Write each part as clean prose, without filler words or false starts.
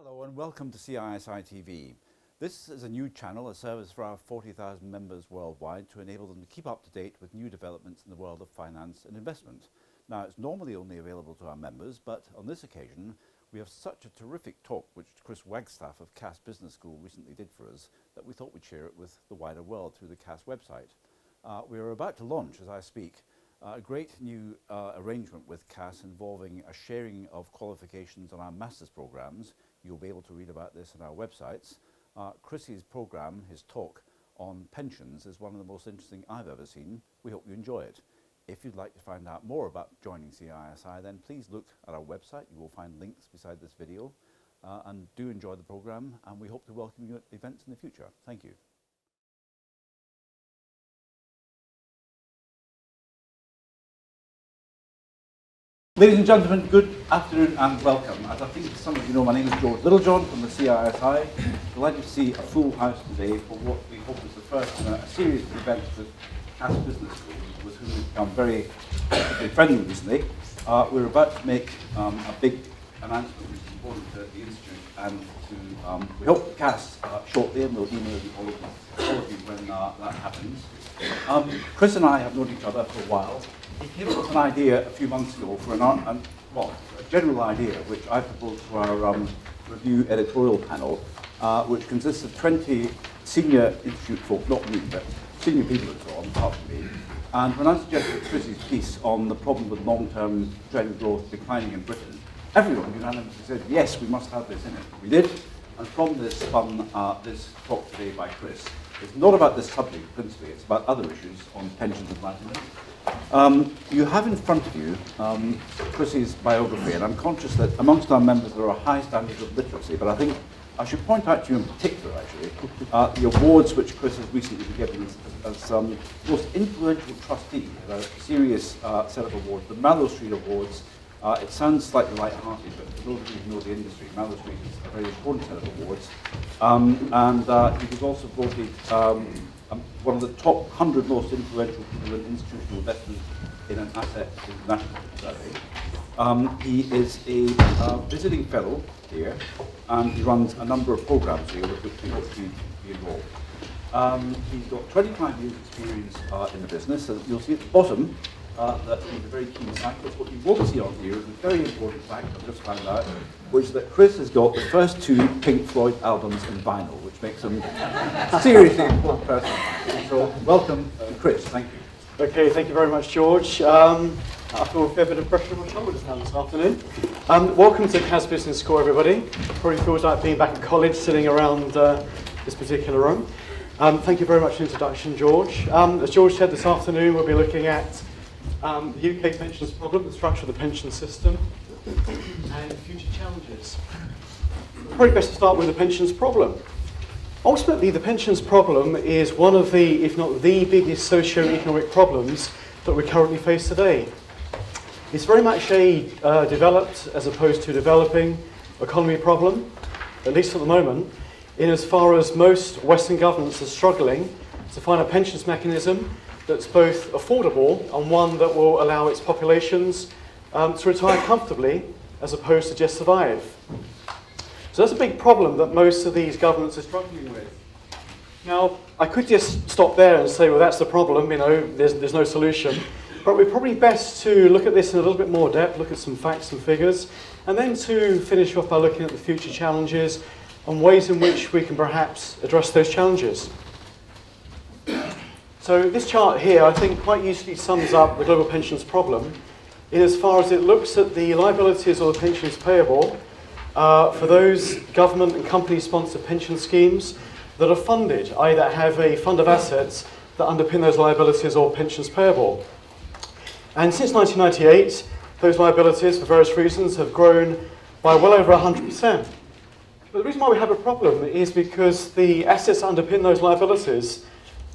Hello and welcome to CISI TV. This is a new channel, a service for our 40,000 members worldwide to enable them to keep up to date with new developments in the world of finance and investment. Now, it's normally only available to our members, but on this occasion we have such a terrific talk which Chris Wagstaff of CAS Business School recently did for us that we thought we'd share it with the wider world through the CAS website. We are about to launch, as I speak, a great new arrangement with CAS involving a sharing of qualifications on our master's programs. You'll be able to read about this on our websites. Chris's program, his talk on pensions, is one of the most interesting I've ever seen. We hope you enjoy it. If you'd like to find out more about joining CISI, then please look at our website. You will find links beside this video. And do enjoy the program, and we hope to welcome you at events in the future. Thank you. Ladies and gentlemen, good afternoon and welcome. As I think some of you know, my name is George Littlejohn from the CISI. Delighted to see a full house today for what we hope is the first in a series of events with CAS Business School, with whom we've become very friendly recently. We're about to make a big announcement which is important to the Institute and to, we hope, CAS shortly, and we'll email all of you when that happens. Chris and I have known each other for a while. He gave us an idea a few months ago for a general idea which I proposed to our review editorial panel, which consists of 20 senior Institute folk, not me, but senior people and so on, apart from me. And when I suggested Chris's piece on the problem with long-term trend growth declining in Britain, everyone unanimously said, yes, we must have this in it. We did, and from this spun this talk today by Chris. It's not about this subject principally, it's about other issues on pensions and Enlightenment. You have in front of you Chris's biography, and I'm conscious that amongst our members there are high standards of literacy, but I think I should point out to you in particular, actually, the awards which Chris has recently been given as most influential trustee of a serious set of awards, the Mallow Street Awards. It sounds slightly light-hearted, but for those of you who know the industry, Mallow Street is a very important set of awards. He was also voted one of the top 100 most influential people in institutional investment in an asset international survey. He is a visiting fellow here, and he runs a number of programs here with which we hope to be involved. He's got 25 years experience in the business, so you'll see at the bottom that he's a very keen cyclist. What you won't see on here is a very important fact I've just found out, which is that Chris has got the first 2 Pink Floyd albums in vinyl, which makes him a seriously important person. So welcome, Chris. Thank you. Okay, thank you very much, George. I feel a fair bit of pressure on my shoulders now this afternoon. Welcome to CAS Business School, everybody. Probably feels like being back at college, sitting around this particular room. Thank you very much for the introduction, George. As George said, this afternoon we'll be looking at the UK pensions problem, the structure of the pension system, and future challenges. Probably best to start with the pensions problem. Ultimately, the pensions problem is one of the, if not the biggest socio-economic problems that we currently face today. It's very much a developed as opposed to developing economy problem, at least at the moment, in as far as most Western governments are struggling to find a pensions mechanism that's both affordable and one that will allow its populations to retire comfortably as opposed to just survive. So that's a big problem that most of these governments are struggling with. Now, I could just stop there and say, well, that's the problem, you know, there's no solution. But we're probably best to look at this in a little bit more depth, look at some facts and figures, and then to finish off by looking at the future challenges and ways in which we can perhaps address those challenges. So this chart here, I think, quite usefully sums up the global pensions problem in as far as it looks at the liabilities or the pensions payable for those government and company-sponsored pension schemes that are funded, i.e. that have a fund of assets that underpin those liabilities or pensions payable. And since 1998, those liabilities, for various reasons, have grown by well over 100%. But the reason why we have a problem is because the assets that underpin those liabilities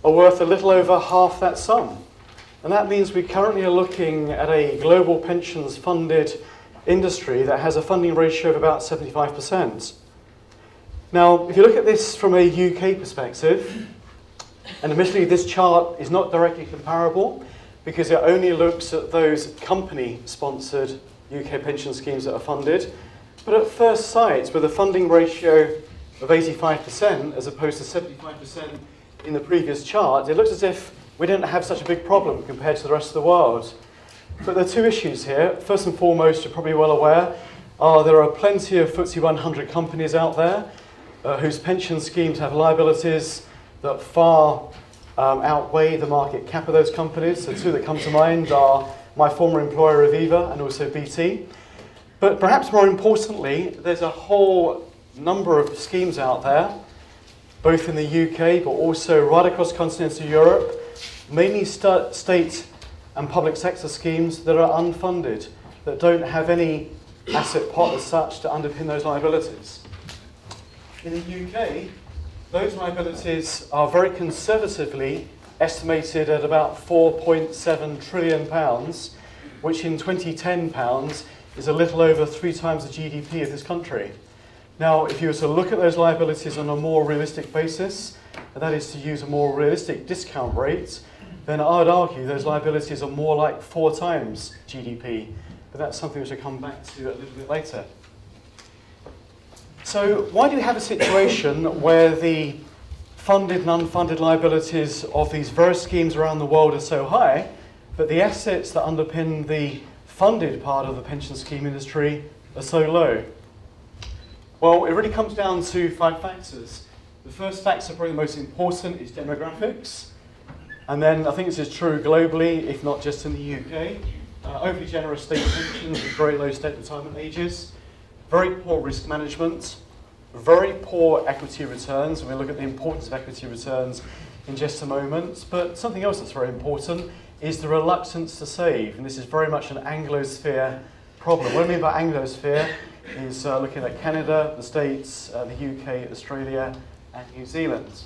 are worth a little over half that sum. And that means we currently are looking at a global pensions funded industry that has a funding ratio of about 75%. Now, if you look at this from a UK perspective, and admittedly this chart is not directly comparable because it only looks at those company-sponsored UK pension schemes that are funded, But at first sight, with a funding ratio of 85% as opposed to 75% in the previous chart, it looks as if we didn't have such a big problem compared to the rest of the world. But there are two issues here. First and foremost, you're probably well aware, there are plenty of FTSE 100 companies out there whose pension schemes have liabilities that far outweigh the market cap of those companies. The two that come to mind are my former employer Aviva and also BT. But perhaps more importantly, there's a whole number of schemes out there, both in the UK but also right across continental Europe, mainly state and public sector schemes that are unfunded, that don't have any asset pot as such to underpin those liabilities. In the UK, those liabilities are very conservatively estimated at about £4.7 trillion, which in 2010 pounds is a little over 3 times the GDP of this country. Now, if you were to look at those liabilities on a more realistic basis, and that is to use a more realistic discount rate, then I would argue those liabilities are more like 4 times GDP. But that's something which I'll come back to a little bit later. So why do we have a situation where the funded and unfunded liabilities of these various schemes around the world are so high, but the assets that underpin the funded part of the pension scheme industry are so low? Well, it really comes down to 5 factors. The first factor, probably the most important, is demographics. And then I think this is true globally, if not just in the UK. Overly generous state pensions with very low state retirement ages, very poor risk management, very poor equity returns, and we'll look at the importance of equity returns in just a moment. But something else that's very important is the reluctance to save, and this is very much an Anglosphere problem. What I mean by Anglosphere is looking at Canada, the States, the UK, Australia, and New Zealand.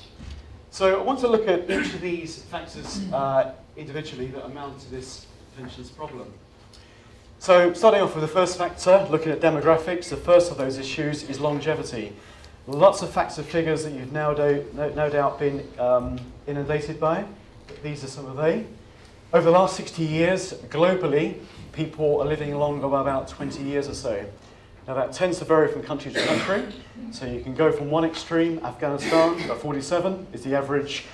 So I want to look at each of these factors individually that amount to this pensions problem. So starting off with the first factor, looking at demographics, the first of those issues is longevity. Lots of facts and figures that you've no doubt been inundated by. These are some of they. Over the last 60 years, globally, people are living longer by about 20 years or so. Now that tends to vary from country to country. So you can go from one extreme, Afghanistan, at 47 is the average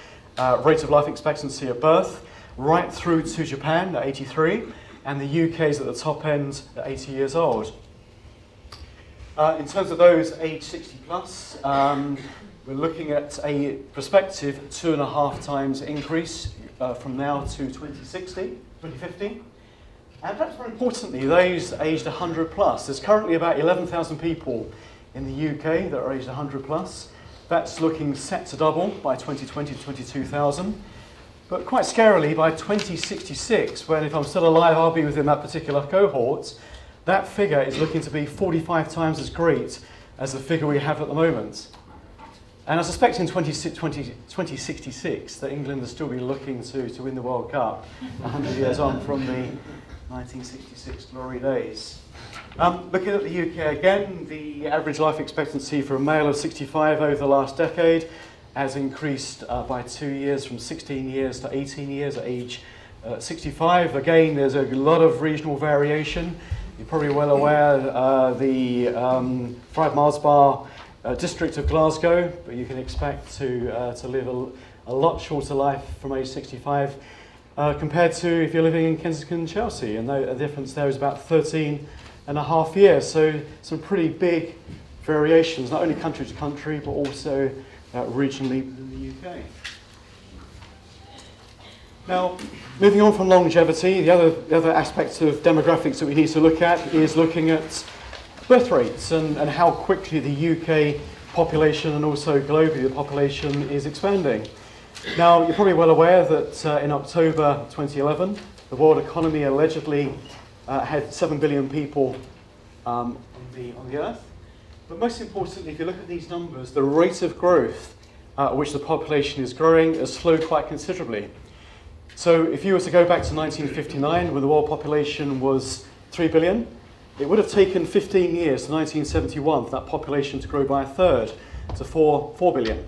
rate of life expectancy at birth, right through to Japan at 83, and the UK is at the top end at 80 years old. In terms of those age 60 plus, we're looking at a prospective 2.5 times increase from now to 2050. And perhaps more importantly, those aged 100 plus. There's currently about 11,000 people in the UK that are aged 100 plus. That's looking set to double by 2020 to 22,000. But quite scarily, by 2066, when if I'm still alive, I'll be within that particular cohort, that figure is looking to be 45 times as great as the figure we have at the moment. And I suspect in 2066 that England will still be looking to win the World Cup 100 years on from the 1966 glory days. Looking at the UK again, the average life expectancy for a male of 65 over the last decade has increased by 2 years, from 16 years to 18 years at age 65. Again, there's a lot of regional variation. You're probably well aware the 5 Miles Bar district of Glasgow, but you can expect to live a lot shorter life from age 65 compared to if you're living in Kensington and Chelsea, and the difference there is about 13.5 years. So some pretty big variations, not only country to country, but also regionally within the UK. Now, moving on from longevity, the other aspect of demographics that we need to look at is looking at birth rates and how quickly the UK population and also globally the population is expanding. Now, you're probably well aware that in October 2011, the world economy allegedly had 7 billion people on the Earth. But most importantly, if you look at these numbers, the rate of growth at which the population is growing has slowed quite considerably. So if you were to go back to 1959, when the world population was 3 billion, it would have taken 15 years to 1971 for that population to grow by a third to 4 billion.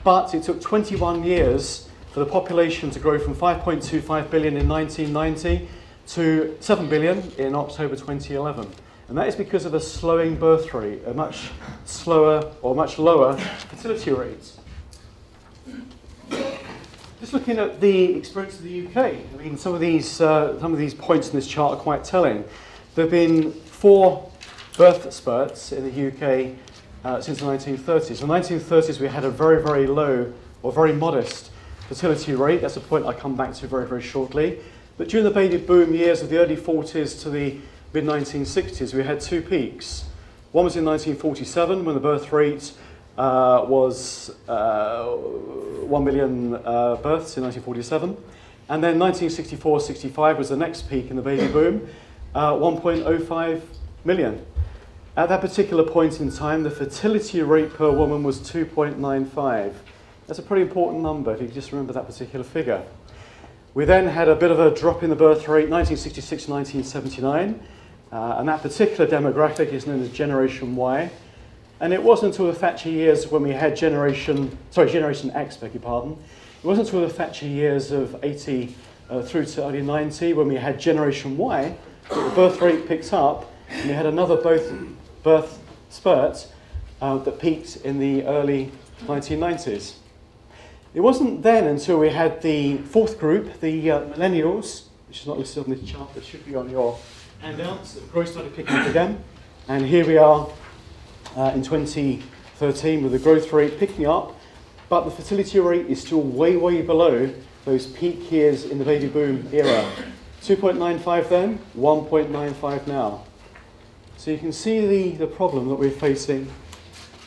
But it took 21 years for the population to grow from 5.25 billion in 1990 to 7 billion in October 2011. And that is because of a slowing birth rate, a much slower or much lower fertility rate. Just looking at the experience of the UK, I mean, some of these points in this chart are quite telling. There have been 4 birth spurts in the UK since the 1930s. In the 1930s, we had a very, very low or very modest fertility rate. That's a point I'll come back to very, very shortly. But during the baby boom years of the early 40s to the mid-1960s, we had 2 peaks. One was in 1947, when the birth rate was 1 million births in 1947. And then 1964-65 was the next peak in the baby boom, 1.05 million. At that particular point in time, the fertility rate per woman was 2.95. That's a pretty important number if you just remember that particular figure. We then had a bit of a drop in the birth rate, 1966-1979, and that particular demographic is known as Generation Y. And it wasn't until the Thatcher years when we had Generation X, beg your pardon. It wasn't until the Thatcher years of 80 through to early 90 when we had Generation Y that the birth rate picked up, and we had another birth spurt that peaked in the early 1990s. It wasn't then until we had the 4th group, the millennials, which is not listed on this chart, but should be on your handouts, that growth started picking up again. And here we are in 2013 with the growth rate picking up, but the fertility rate is still way, way below those peak years in the baby boom era. 2.95 then, 1.95 now. So you can see the problem that we're facing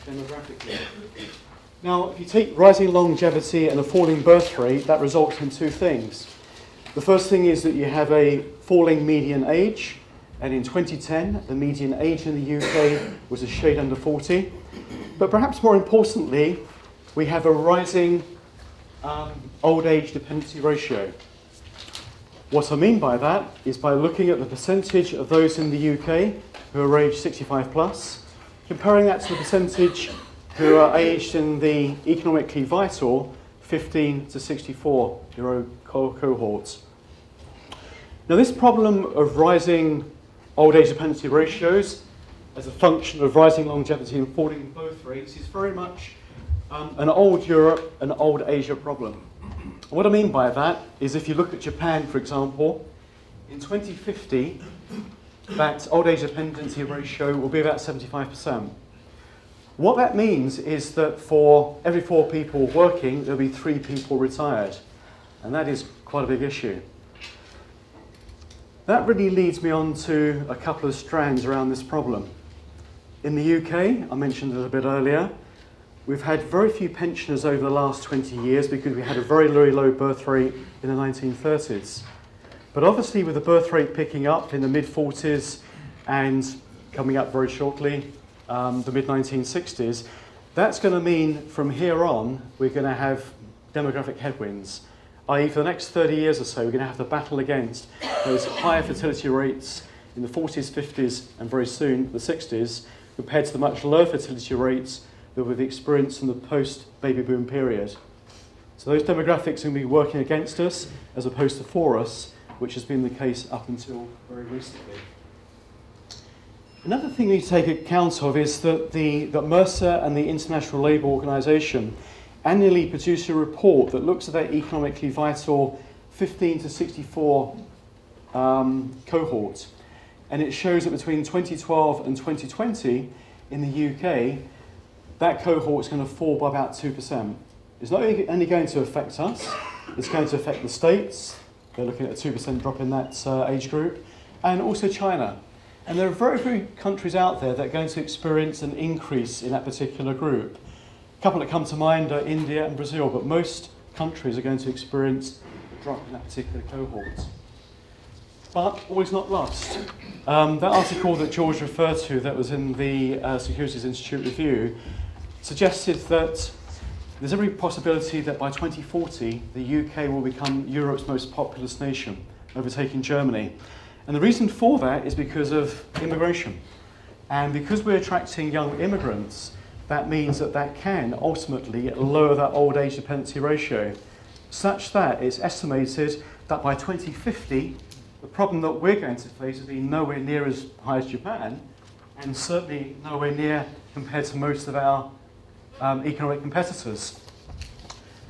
demographically. Now, if you take rising longevity and a falling birth rate, that results in 2 things. The first thing is that you have a falling median age, and in 2010, the median age in the UK was a shade under 40. But perhaps more importantly, we have a rising old age dependency ratio. What I mean by that is by looking at the percentage of those in the UK who are aged 65 plus, comparing that to the percentage who are aged in the economically vital 15 to 64-year-old cohorts. Now, this problem of rising old age dependency ratios as a function of rising longevity and falling birth rates is very much an old Europe and old Asia problem. And what I mean by that is if you look at Japan, for example, in 2050, that old age dependency ratio will be about 75%. What that means is that for every 4 people working, there'll be 3 people retired. And that is quite a big issue. That really leads me on to a couple of strands around this problem. In the UK, I mentioned it a bit earlier, we've had very few pensioners over the last 20 years because we had a very, very low birth rate in the 1930s. But obviously with the birth rate picking up in the mid-40s and coming up very shortly, the mid-1960s, that's going to mean from here on we're going to have demographic headwinds, i.e. for the next 30 years or so we're going to have to battle against those higher fertility rates in the 40s, 50s and very soon the 60s compared to the much lower fertility rates that we've experienced in the post-baby boom period. So those demographics are going to be working against us as opposed to for us, which has been the case up until very recently. Another thing we need to take account of is that Mercer and the International Labour Organization annually produce a report that looks at their economically vital 15 to 64 cohort. And it shows that between 2012 and 2020 in the UK, that cohort is going to fall by about 2%. It's not only going to affect us, it's going to affect the States. They're looking at a 2% drop in that age group, and also China. And there are very few countries out there that are going to experience an increase in that particular group. A couple that come to mind are India and Brazil, but most countries are going to experience a drop in that particular cohort. But all is not lost. That article that George referred to that was in the Securities Institute Review suggested that there's every possibility that by 2040 the UK will become Europe's most populous nation, overtaking Germany. And the reason for that is because of immigration. And because we're attracting young immigrants, that means that can ultimately lower that old age dependency ratio, such that it's estimated that by 2050, the problem that we're going to face will be nowhere near as high as Japan, and certainly nowhere near compared to most of our economic competitors.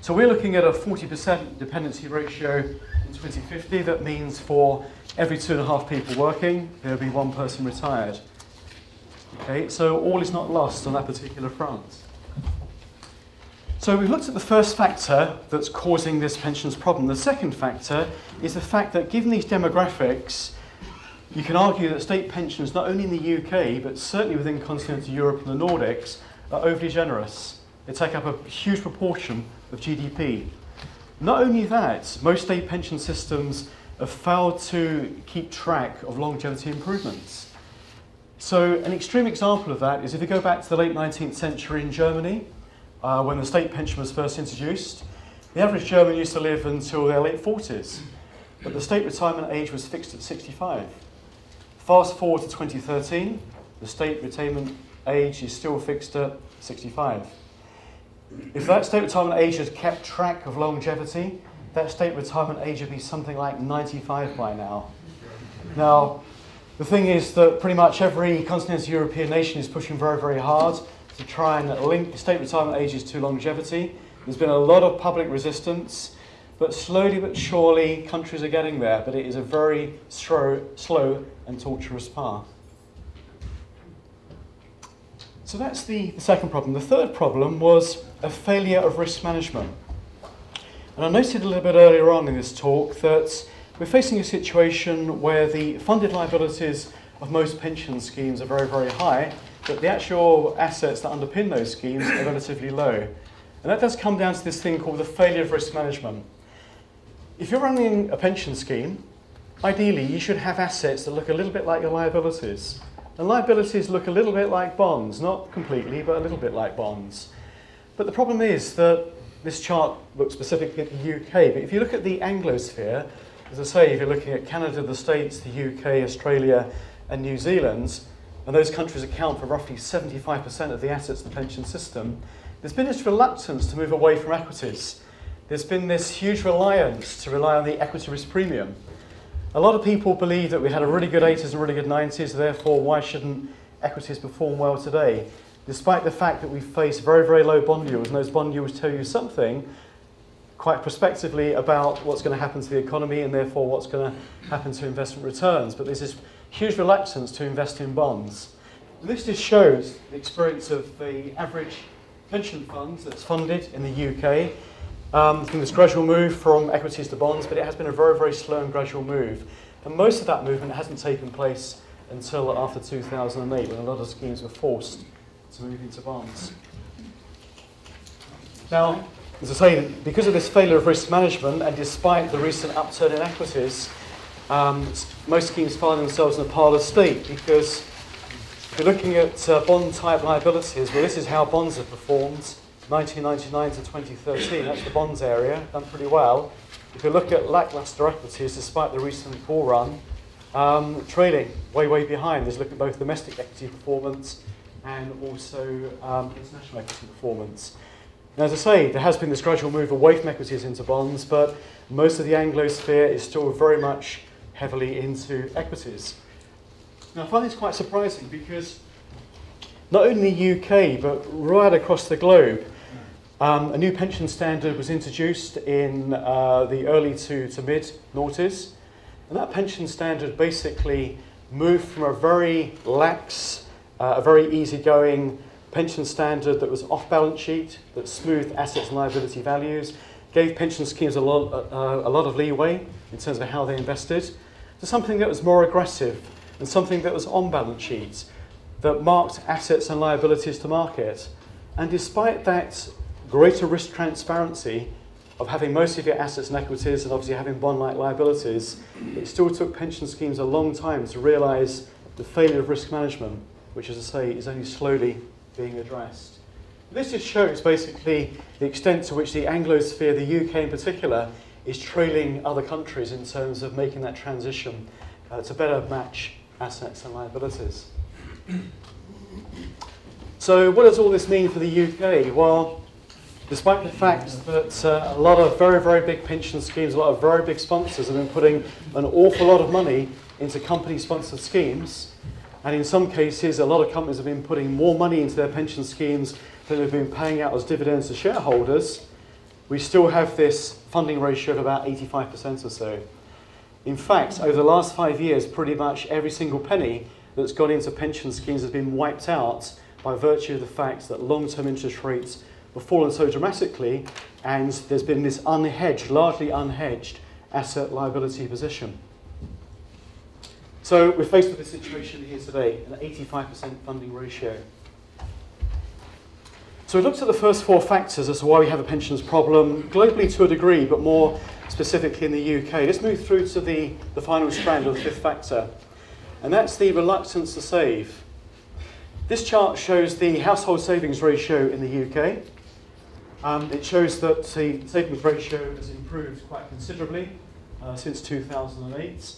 So we're looking at a 40% dependency ratio in 2050. That means for every 2.5 people working, there'll be 1 person retired. Okay, so all is not lost on that particular front. So we've looked at the first factor that's causing this pensions problem. The second factor is the fact that given these demographics, you can argue that state pensions, not only in the UK, but certainly within continental Europe and the Nordics, are overly generous. They take up a huge proportion of GDP. Not only that, most state pension systems have failed to keep track of longevity improvements. So an extreme example of that is if you go back to the late 19th century in Germany, when the state pension was first introduced, the average German used to live until their late 40s, but the state retirement age was fixed at 65. Fast forward to 2013, the state retirement age is still fixed at 65. If that state retirement age had kept track of longevity, that state retirement age would be something like 95 by now. Now, the thing is that pretty much every continental European nation is pushing very, very hard to try and link state retirement ages to longevity. There's been a lot of public resistance, but slowly but surely countries are getting there, but it is a very slow and tortuous path. So that's the second problem. The third problem was a failure of risk management. And I noted a little bit earlier on in this talk that we're facing a situation where the funded liabilities of most pension schemes are very, very high, but the actual assets that underpin those schemes are relatively low. And that does come down to this thing called the failure of risk management. If you're running a pension scheme, ideally you should have assets that look a little bit like your liabilities. And liabilities look a little bit like bonds, not completely, but a little bit like bonds. But the problem is that this chart looks specifically at the UK, but if you look at the Anglosphere, as I say, if you're looking at Canada, the States, the UK, Australia, and New Zealand, and those countries account for roughly 75% of the assets of the pension system, there's been this reluctance to move away from equities. There's been this huge reliance to rely on the equity risk premium. A lot of people believe that we had a really good 80s and really good 90s, therefore why shouldn't equities perform well today? Despite the fact that we face very, very low bond yields, and those bond yields tell you something quite prospectively about what's going to happen to the economy and therefore what's going to happen to investment returns. But there's this huge reluctance to invest in bonds. And this just shows the experience of the average pension funds that's funded in the UK. From this gradual move from equities to bonds, but it has been a very, very slow and gradual move. And most of that movement hasn't taken place until after 2008, when a lot of schemes were forced to move into bonds. Now, as I say, because of this failure of risk management, and despite the recent upturn in equities, most schemes find themselves in a pile of state, because if you're looking at bond-type liabilities, well, this is how bonds have performed 1999 to 2013, that's the bonds area, done pretty well. If you look at lackluster equities, despite the recent bull run, trailing way, way behind. There's looking at both domestic equity performance and also international equity performance. Now, as I say, there has been this gradual move away from equities into bonds, but most of the Anglosphere is still very much heavily into equities. Now, I find this quite surprising because not only in the UK, but right across the globe, a new pension standard was introduced in the early to mid-noughties. And that pension standard basically moved from a very lax, a very easygoing pension standard that was off-balance sheet, that smoothed assets and liability values, gave pension schemes a lot of leeway in terms of how they invested, to something that was more aggressive and something that was on-balance sheet, that marked assets and liabilities to market. And despite that greater risk transparency of having most of your assets and equities and obviously having bond-like liabilities, it still took pension schemes a long time to realise the failure of risk management, which, as I say, is only slowly being addressed. This just shows basically the extent to which the Anglosphere, the UK in particular, is trailing other countries in terms of making that transition to better match assets and liabilities. So what does all this mean for the UK? Well, despite the fact that a lot of very, very big pension schemes, a lot of very big sponsors have been putting an awful lot of money into company-sponsored schemes, And in some cases, a lot of companies have been putting more money into their pension schemes than they've been paying out as dividends to shareholders. We still have this funding ratio of about 85% or so. In fact, over the last 5 years, pretty much every single penny that's gone into pension schemes has been wiped out by virtue of the fact that long-term interest rates have fallen so dramatically, and there's been this unhedged, largely unhedged, asset liability position. So we're faced with this situation here today, an 85% funding ratio. So we looked at the first 4 factors as to why we have a pensions problem, globally to a degree, but more specifically in the UK. Let's move through to the final strand of the 5th factor, and that's the reluctance to save. This chart shows the household savings ratio in the UK. It shows that the savings ratio has improved quite considerably since 2008.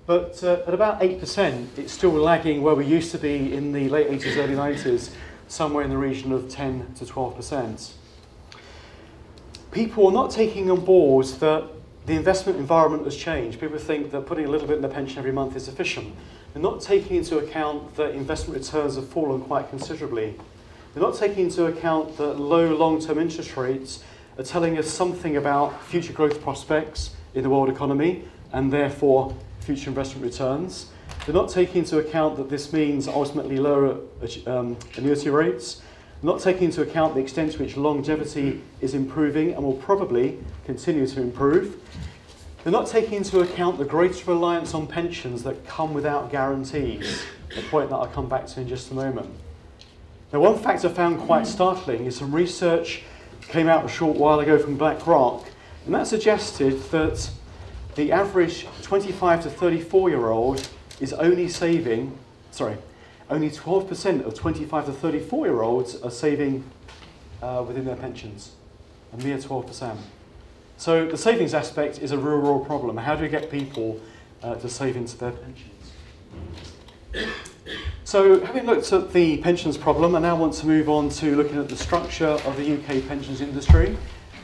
But at about 8%, it's still lagging where we used to be in the late 80s, early 90s, somewhere in the region of 10 to 12%. People are not taking on board that the investment environment has changed. People think that putting a little bit in their pension every month is sufficient. They're not taking into account that investment returns have fallen quite considerably. They're not taking into account that low long-term interest rates are telling us something about future growth prospects in the world economy and therefore future investment returns. They're not taking into account that this means ultimately lower annuity rates. They're not taking into account the extent to which longevity is improving and will probably continue to improve. They're not taking into account the greater reliance on pensions that come without guarantees, a point that I'll come back to in just a moment. Now, one fact I found quite startling is some research came out a short while ago from BlackRock, and that suggested that the average 25 to 34-year-old is only 12% of 25 to 34-year-olds are saving within their pensions, a mere 12%. So the savings aspect is a real problem. How do we get people to save into their pensions? So having looked at the pensions problem, I now want to move on to looking at the structure of the UK pensions industry,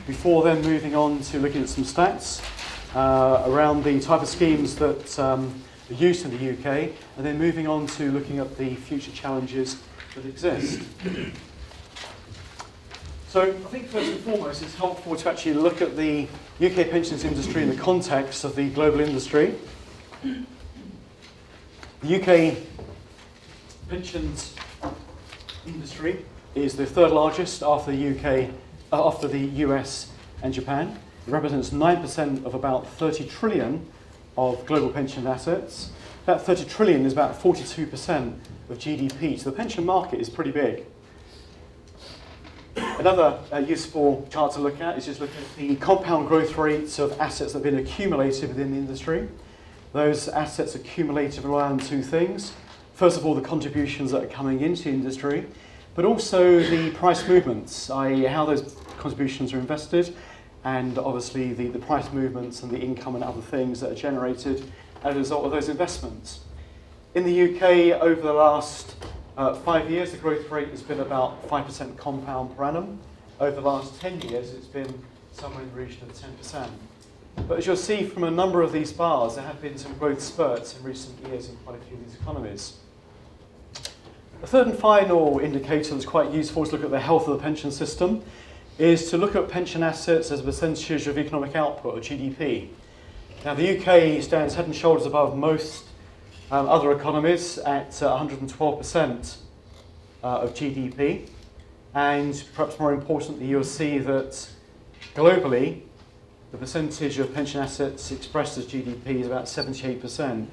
before then moving on to looking at some stats around the type of schemes that are used in the UK, and then moving on to looking at the future challenges that exist. So I think first and foremost it's helpful to actually look at the UK pensions industry in the context of the global industry. The UK pensions industry is the 3rd largest after the US and Japan. It represents 9% of about 30 trillion of global pension assets. That 30 trillion is about 42% of GDP, so the pension market is pretty big. Another useful chart to look at is just looking at the compound growth rates of assets that have been accumulated within the industry. Those assets accumulated rely on 2 things. First of all, the contributions that are coming into the industry, but also the price movements, i.e. how those contributions are invested, and obviously the price movements and the income and other things that are generated as a result of those investments. In the UK, over the last 5 years, the growth rate has been about 5% compound per annum. Over the last 10 years, it's been somewhere in the region of 10%. But as you'll see from a number of these bars, there have been some growth spurts in recent years in quite a few of these economies. The third and final indicator that's quite useful to look at the health of the pension system is to look at pension assets as a percentage of economic output, or GDP. Now, the UK stands head and shoulders above most other economies at 112% of GDP. And perhaps more importantly, you'll see that globally, the percentage of pension assets expressed as GDP is about 78%.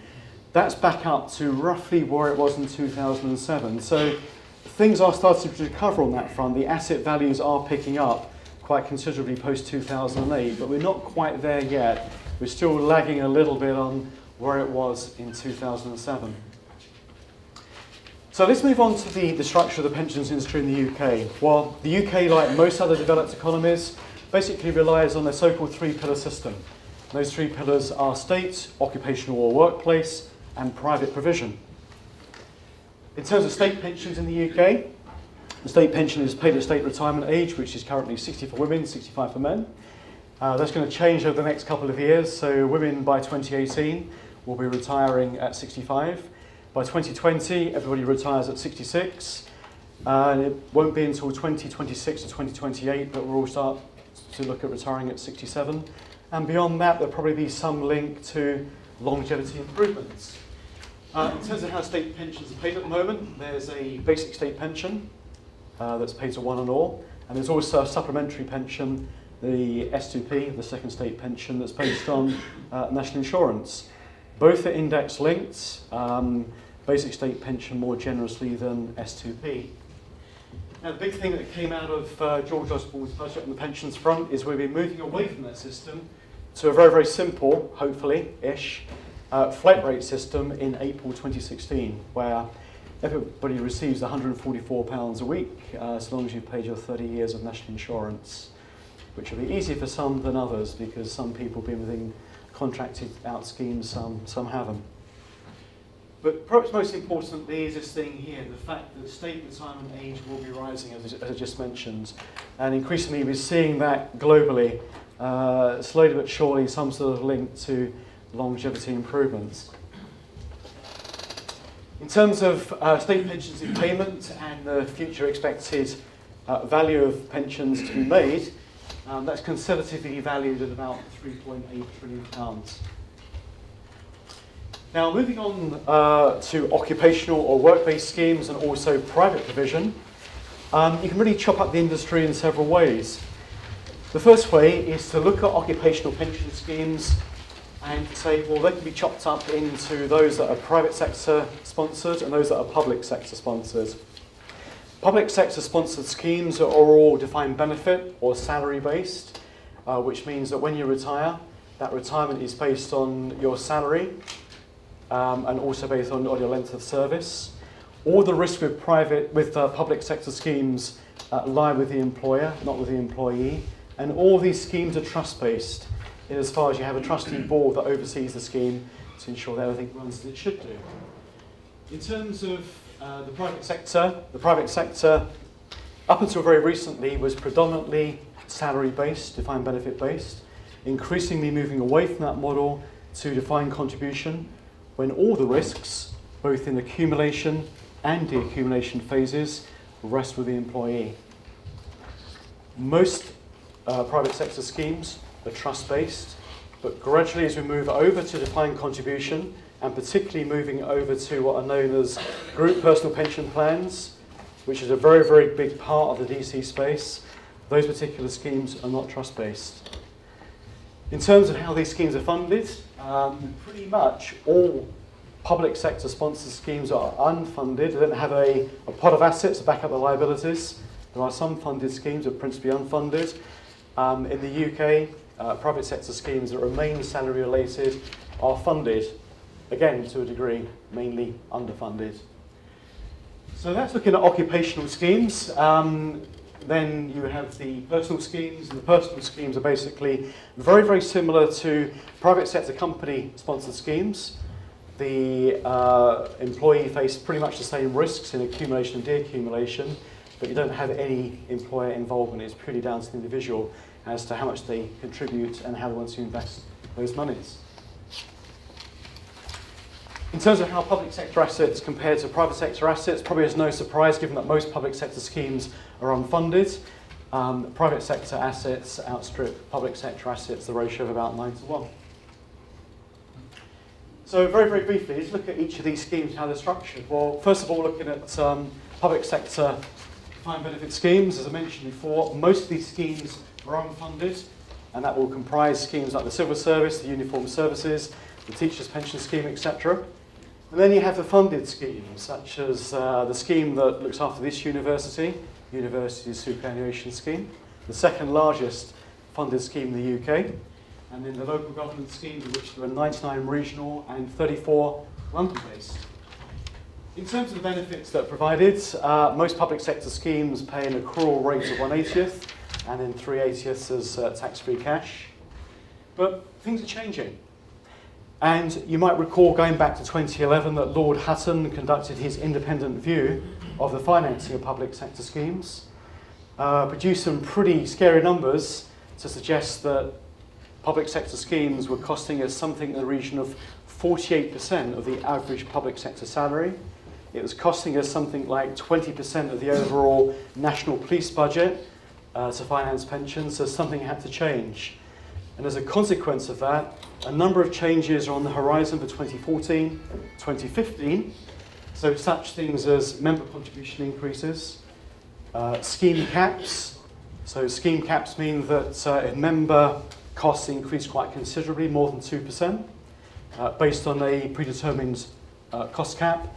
That's back up to roughly where it was in 2007. So things are starting to recover on that front. The asset values are picking up quite considerably post-2008, but we're not quite there yet. We're still lagging a little bit on where it was in 2007. So let's move on to the structure of the pensions industry in the UK. Well, the UK, like most other developed economies, basically relies on a so-called 3-pillar system. Those 3 pillars are state, occupational or workplace, and private provision. In terms of state pensions in the UK, the state pension is paid at state retirement age, which is currently 60 for women, 65 for men. That's going to change over the next couple of years, so women by 2018 will be retiring at 65. By 2020, everybody retires at 66, and it won't be until 2026 to 2028 that we'll all start to look at retiring at 67. And beyond that, there'll probably be some link to longevity improvements. In terms of how state pensions are paid at the moment, there's a basic state pension that's paid to one and all, and there's also a supplementary pension, the S2P, the second state pension, that's based on national insurance. Both are index linked, basic state pension more generously than S2P. Now, the big thing that came out of George Osborne's budget on the pensions front is we've been moving away from that system to a very, very simple, hopefully-ish, flat rate system in April 2016, where everybody receives £144 a week, as long as you've paid your 30 years of national insurance, which will be easier for some than others, because some people have been within contracted out schemes, some haven't. But perhaps most importantly is this thing here, the fact that state retirement age will be rising, as I just mentioned. And increasingly we're seeing that globally, slowly but surely, some sort of link to longevity improvements. In terms of state pensions in payment and the future expected value of pensions to be made, that's conservatively valued at about £3.8 trillion. Now, moving on to occupational or work-based schemes and also private provision, you can really chop up the industry in several ways. The first way is to look at occupational pension schemes and say, well, they can be chopped up into those that are private sector sponsored and those that are public sector sponsored. Public sector sponsored schemes are all defined benefit or salary based, which means that when you retire, that retirement is based on your salary and also based on your length of service. All the risk with public sector schemes lie with the employer, not with the employee. And all these schemes are trust-based, in as far as you have a trustee board that oversees the scheme to ensure that everything runs as it should do. In terms of the private sector, up until very recently, was predominantly salary-based, defined benefit-based, increasingly moving away from that model to defined contribution, when all the risks, both in accumulation and deaccumulation phases, rest with the employee. Most private sector schemes are trust-based, but gradually as we move over to defined contribution, and particularly moving over to what are known as group personal pension plans, which is a very, very big part of the DC space, those particular schemes are not trust-based. In terms of how these schemes are funded, pretty much all public sector sponsored schemes are unfunded. They don't have a pot of assets to back up the liabilities. There are some funded schemes that are principally unfunded. In the UK, private sector schemes that remain salary related are funded, again to a degree, mainly underfunded. So that's looking at occupational schemes. Then you have the personal schemes, and the personal schemes are basically very, very similar to private sector company sponsored schemes. The employee face pretty much the same risks in accumulation and deaccumulation, but you don't have any employer involvement. It's purely down to the individual as to how much they contribute and how they want to invest those monies. In terms of how public sector assets compare to private sector assets, probably is no surprise given that most public sector schemes are unfunded. Private sector assets outstrip public sector assets, the ratio of about 9-1. So very, very briefly, let's look at each of these schemes, how they're structured. Well, first of all, looking at public sector defined benefit schemes, as I mentioned before, most of these schemes are unfunded, and that will comprise schemes like the civil service, the uniformed services, the teachers' pension scheme, etc. And then you have the funded schemes, such as the scheme that looks after this university superannuation scheme, the second largest funded scheme in the UK, and then the local government schemes, of which there are 99 regional and 34 London-based. In terms of the benefits that are provided, most public sector schemes pay an accrual rate of 1/80th, and then 3/80ths as tax-free cash. But things are changing. And you might recall going back to 2011 that Lord Hutton conducted his independent view of the financing of public sector schemes, produced some pretty scary numbers to suggest that public sector schemes were costing us something in the region of 48% of the average public sector salary. It was costing us something like 20% of the overall national police budget to finance pensions, so something had to change. And as a consequence of that, a number of changes are on the horizon for 2014, 2015. So such things as member contribution increases, scheme caps. So scheme caps mean that if member costs increase quite considerably, more than 2%, based on a predetermined cost cap,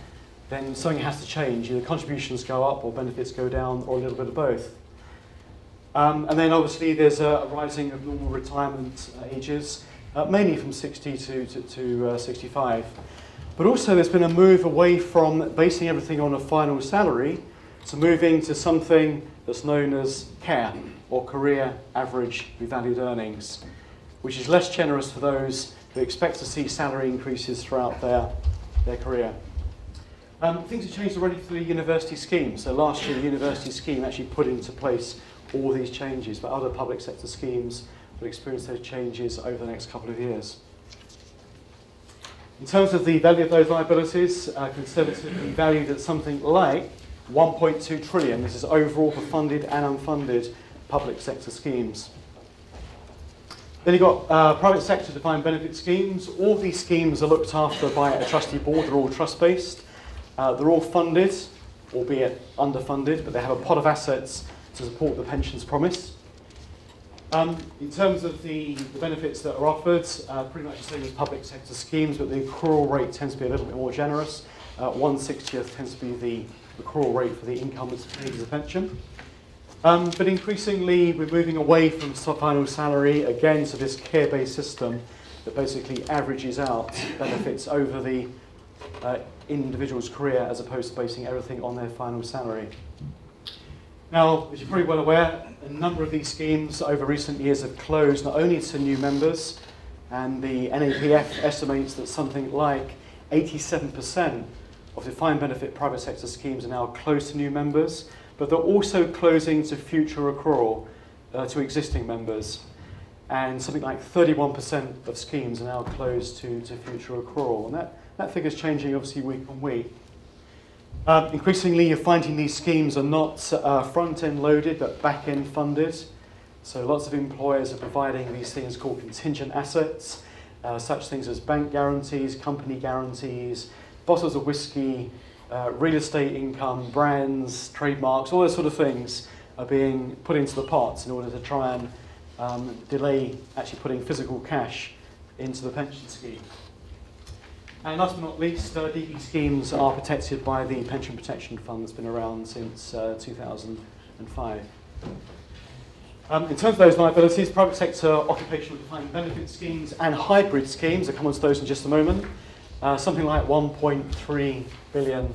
then something has to change. Either contributions go up or benefits go down or a little bit of both. And then obviously there's a rising of normal retirement ages, mainly from 60 to 65. But also there's been a move away from basing everything on a final salary to moving to something that's known as CARE, or Career Average Revalued Earnings, which is less generous for those who expect to see salary increases throughout their career. Things have changed already for the university scheme. So last year the university scheme actually put into place all these changes, but other public sector schemes will experience those changes over the next couple of years. In terms of the value of those liabilities, conservatively valued at something like 1.2 trillion. This is overall for funded and unfunded public sector schemes. Then you've got private sector defined benefit schemes. All these schemes are looked after by a trustee board. They're all trust-based. They're all funded, albeit underfunded, but they have a pot of assets to support the pensions promise. In terms of the benefits that are offered, pretty much the same as public sector schemes, but the accrual rate tends to be a little bit more generous. 1/60th tends to be the accrual rate for the income that's paid as a pension. But increasingly, we're moving away from final salary, again, to this care-based system that basically averages out benefits over the individual's career as opposed to basing everything on their final salary. Now, as you're probably well aware, a number of these schemes over recent years have closed not only to new members, and the NAPF estimates that something like 87% of defined benefit private sector schemes are now closed to new members, but they're also closing to future accrual to existing members. And something like 31% of schemes are now closed to future accrual. And that figure's changing obviously week on week. Increasingly, you're finding these schemes are not front-end loaded, but back-end funded. So lots of employers are providing these things called contingent assets, such things as bank guarantees, company guarantees, bottles of whiskey, real estate income, brands, trademarks, all those sort of things are being put into the pots in order to try and delay actually putting physical cash into the pension scheme. And last but not least, DB schemes are protected by the Pension Protection Fund that's been around since 2005. In terms of those liabilities, private sector occupational defined benefit schemes and hybrid schemes, I'll come on to those in just a moment, something like 1.3 trillion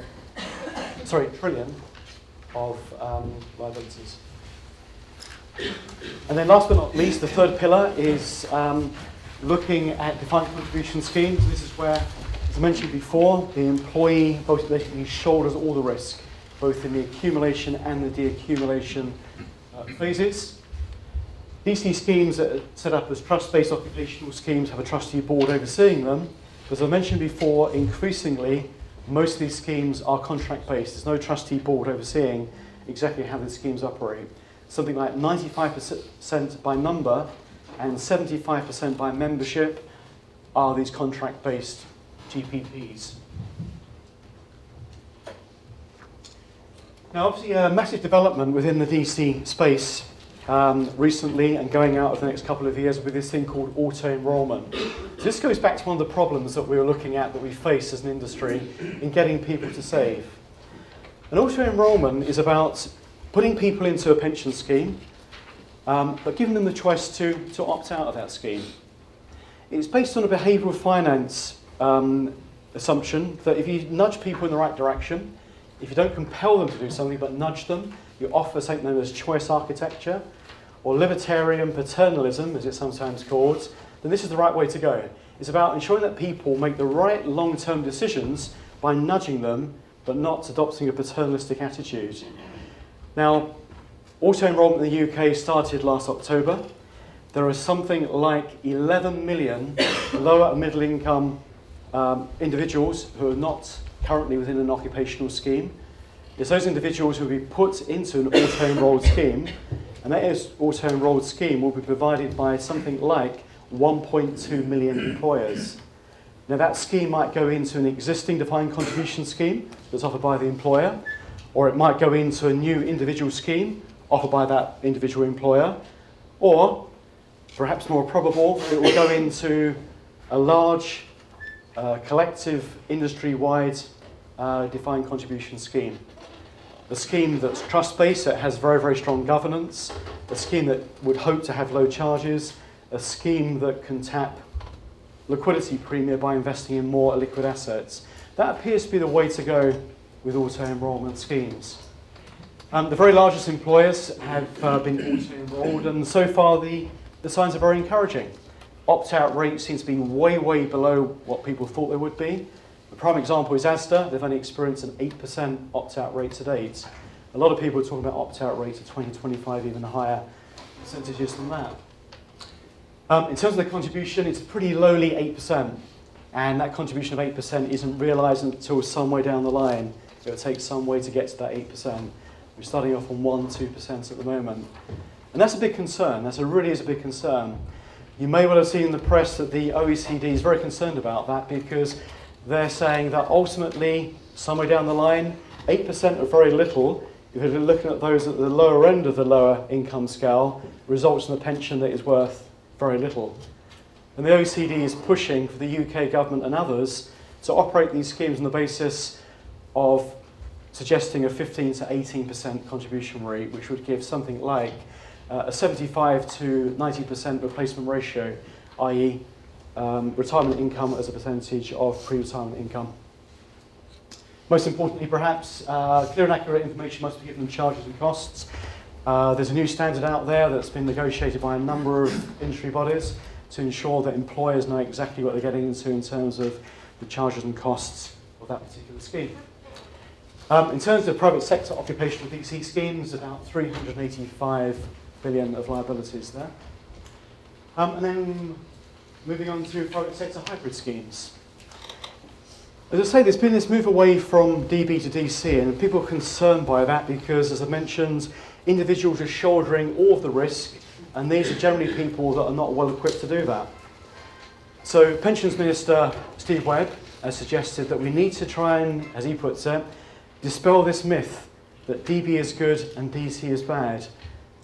of liabilities. And then last but not least, the third pillar is looking at defined contribution schemes. This is where, as I mentioned before, the employee basically shoulders all the risk, both in the accumulation and the deaccumulation phases. DC schemes that are set up as trust-based occupational schemes have a trustee board overseeing them. As I mentioned before, increasingly, most of these schemes are contract-based. There's no trustee board overseeing exactly how the schemes operate. Something like 95% by number and 75% by membership are these contract-based GPPs. Now, obviously, a massive development within the DC space recently and going out over the next couple of years with this thing called auto-enrollment. So this goes back to one of the problems that we were looking at that we face as an industry in getting people to save. And auto-enrollment is about putting people into a pension scheme, but giving them the choice to opt out of that scheme. It's based on a behavioural finance assumption that if you nudge people in the right direction, if you don't compel them to do something but nudge them, you offer something known as choice architecture, or libertarian paternalism, as it's sometimes called, then this is the right way to go. It's about ensuring that people make the right long-term decisions by nudging them, but not adopting a paternalistic attitude. Now, auto-enrollment in the UK started last October. There are something like 11 million lower and middle income individuals who are not currently within an occupational scheme. It's those individuals who will be put into an auto-enrolled scheme, and that auto-enrolled scheme will be provided by something like 1.2 million employers. Now that scheme might go into an existing defined contribution scheme that's offered by the employer, or it might go into a new individual scheme offered by that individual employer, or perhaps more probable, it will go into a large collective industry-wide defined contribution scheme. A scheme that's trust-based, that has very, very strong governance, a scheme that would hope to have low charges, a scheme that can tap liquidity premium by investing in more liquid assets. That appears to be the way to go with auto-enrollment schemes. The very largest employers have been auto-enrolled, and so far the signs are very encouraging. Opt-out rates seem to be way, way below what people thought they would be. The prime example is Asda. They've only experienced an 8% opt-out rate to date. A lot of people are talking about opt-out rates of 20, 25, even higher percentages than that. In terms of the contribution, it's pretty lowly 8%, and that contribution of 8% isn't realised until some way down the line. It will take some way to get to that 8%. We're starting off on 1, 2% at the moment. And that's a big concern. That really is a big concern. You may well have seen in the press that the OECD is very concerned about that, because they're saying that ultimately, somewhere down the line, 8% of very little, if you're looking at those at the lower end of the lower income scale, results in a pension that is worth very little. And the OECD is pushing for the UK government and others to operate these schemes on the basis of suggesting a 15 to 18% contribution rate, which would give something like a 75 to 90% replacement ratio, i.e. retirement income as a percentage of pre-retirement income. Most importantly, perhaps, clear and accurate information must be given on charges and costs. There's a new standard out there that's been negotiated by a number of industry bodies to ensure that employers know exactly what they're getting into in terms of the charges and costs of that particular scheme. In terms of private sector occupational DC schemes, about 385 billion of liabilities there. And then moving on to private sector hybrid schemes. As I say, there's been this move away from DB to DC, and people are concerned by that because, as I mentioned, individuals are shouldering all of the risk, and these are generally people that are not well equipped to do that. So Pensions Minister Steve Webb has suggested that we need to try and, as he puts it, dispel this myth that DB is good and DC is bad,